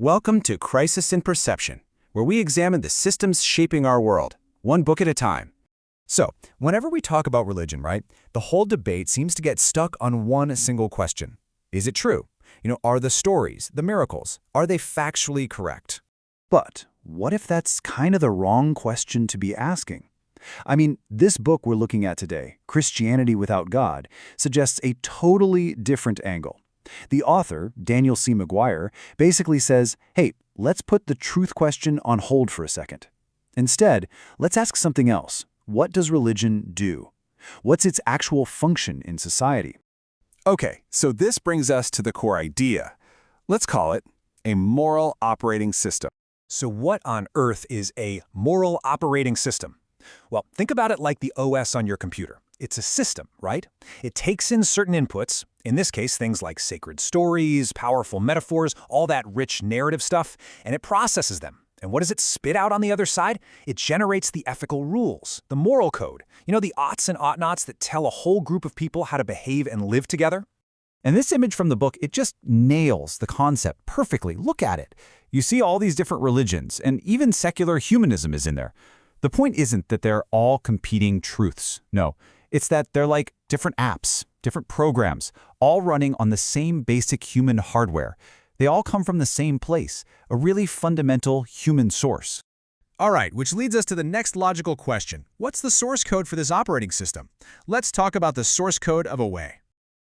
Welcome to Crisis in Perception, where we examine the systems shaping our world, one book at a time. So, whenever we talk about religion, right, the whole debate seems to get stuck on one single question. Is it true? Are the stories, the miracles, are they factually correct? But what if that's kind of the wrong question to be asking? This book we're looking at today, Christianity Without God, suggests a totally different angle. The author, Daniel C. Maguire, basically says, hey, let's put the truth question on hold for a second. Instead, let's ask something else. What does religion do? What's its actual function in society? Okay, so this brings us to the core idea. Let's call it a moral operating system. So what on earth is a moral operating system? Well, think about it like the OS on your computer. It's a system, right? It takes in certain inputs, in this case things like sacred stories, powerful metaphors, all that rich narrative stuff, and it processes them. And what does it spit out on the other side? It generates the ethical rules, the moral code. The oughts and ought-nots that tell a whole group of people how to behave and live together. And this image from the book, it just nails the concept perfectly. Look at it. You see all these different religions, and even secular humanism is in there. The point isn't that they're all competing truths. No, it's that they're like different apps, different programs, all running on the same basic human hardware. They all come from the same place, a really fundamental human source. All right, which leads us to the next logical question. What's the source code for this operating system? Let's talk about the source code of a way.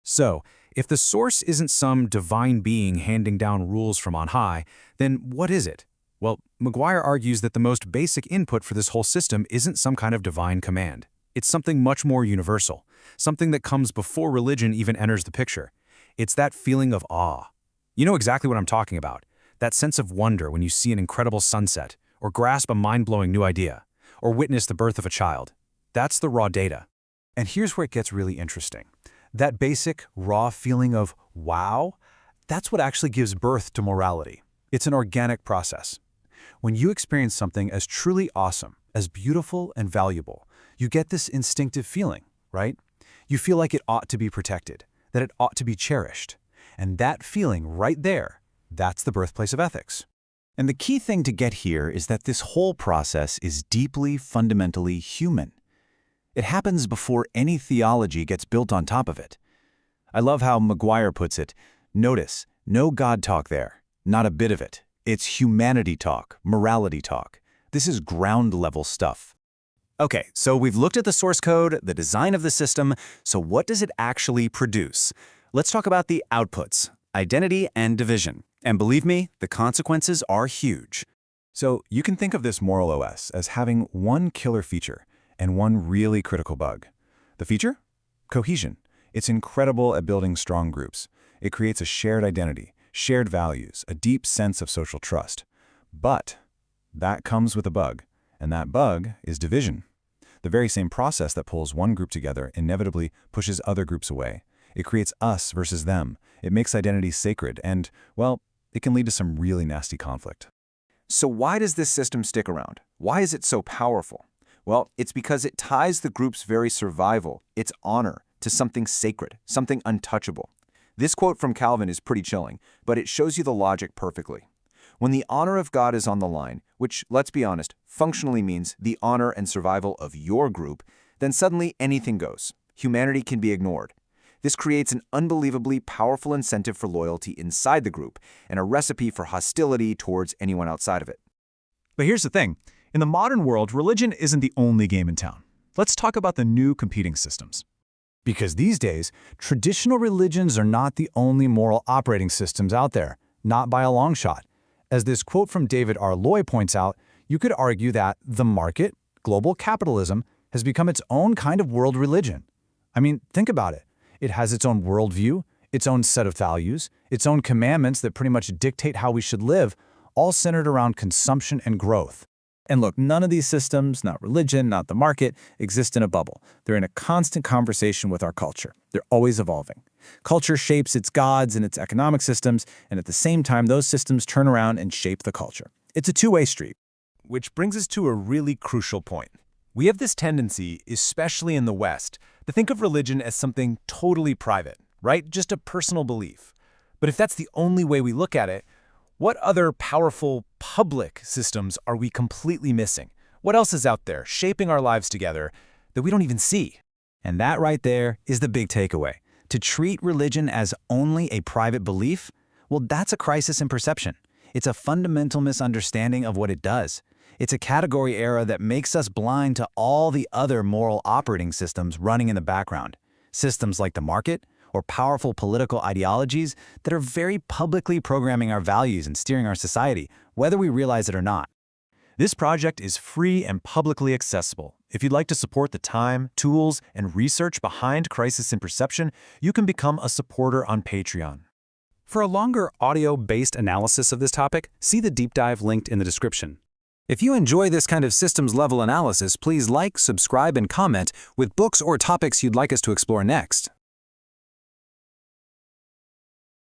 So, if the source isn't some divine being handing down rules from on high, then what is it? Well, Maguire argues that the most basic input for this whole system isn't some kind of divine command. It's something much more universal, something that comes before religion even enters the picture. It's that feeling of awe. You know exactly what I'm talking about. That sense of wonder when you see an incredible sunset, or grasp a mind-blowing new idea, or witness the birth of a child. That's the raw data. And here's where it gets really interesting. That basic, raw feeling of wow, that's what actually gives birth to morality. It's an organic process. When you experience something as truly awesome, as beautiful and valuable, you get this instinctive feeling, right? You feel like it ought to be protected, that it ought to be cherished. And that feeling right there, that's the birthplace of ethics. And the key thing to get here is that this whole process is deeply, fundamentally human. It happens before any theology gets built on top of it. I love how Maguire puts it. Notice, no God talk there, not a bit of it. It's humanity talk, morality talk. This is ground-level stuff. Okay, so we've looked at the source code, the design of the system, so what does it actually produce? Let's talk about the outputs, identity and division. And believe me, the consequences are huge. So you can think of this moral OS as having one killer feature and one really critical bug. The feature? Cohesion. It's incredible at building strong groups. It creates a shared identity, shared values, a deep sense of social trust. But that comes with a bug, and that bug is division. The very same process that pulls one group together inevitably pushes other groups away. It creates us versus them. It makes identity sacred, and, well, it can lead to some really nasty conflict. So why does this system stick around? Why is it so powerful? Well, it's because it ties the group's very survival, its honor, to something sacred, something untouchable. This quote from Calvin is pretty chilling, but it shows you the logic perfectly. When the honor of God is on the line, which, let's be honest, functionally means the honor and survival of your group, then suddenly anything goes. Humanity can be ignored. This creates an unbelievably powerful incentive for loyalty inside the group and a recipe for hostility towards anyone outside of it. But here's the thing. In the modern world, religion isn't the only game in town. Let's talk about the new competing systems. Because these days, traditional religions are not the only moral operating systems out there, not by a long shot. As this quote from David R. Loy points out, you could argue that the market, global capitalism, has become its own kind of world religion. Think about it. It has its own worldview, its own set of values, its own commandments that pretty much dictate how we should live, all centered around consumption and growth. And look, none of these systems, not religion, not the market, exist in a bubble. They're in a constant conversation with our culture. They're always evolving. Culture shapes its gods and its economic systems, and at the same time, those systems turn around and shape the culture. It's a two-way street. Which brings us to a really crucial point. We have this tendency, especially in the West, to think of religion as something totally private, right? Just a personal belief. But if that's the only way we look at it, What other powerful public systems are we completely missing? What else is out there shaping our lives together that we don't even see? And that right there is the big takeaway. To treat religion as only a private belief, well, that's a crisis in perception. It's a fundamental misunderstanding of what it does. It's a category error that makes us blind to all the other moral operating systems running in the background. Systems like the market or powerful political ideologies that are very publicly programming our values and steering our society, whether we realize it or not. This project is free and publicly accessible. If you'd like to support the time, tools, and research behind Crisis in Perception, you can become a supporter on Patreon. For a longer audio-based analysis of this topic, see the deep dive linked in the description. If you enjoy this kind of systems-level analysis, please like, subscribe, and comment with books or topics you'd like us to explore next.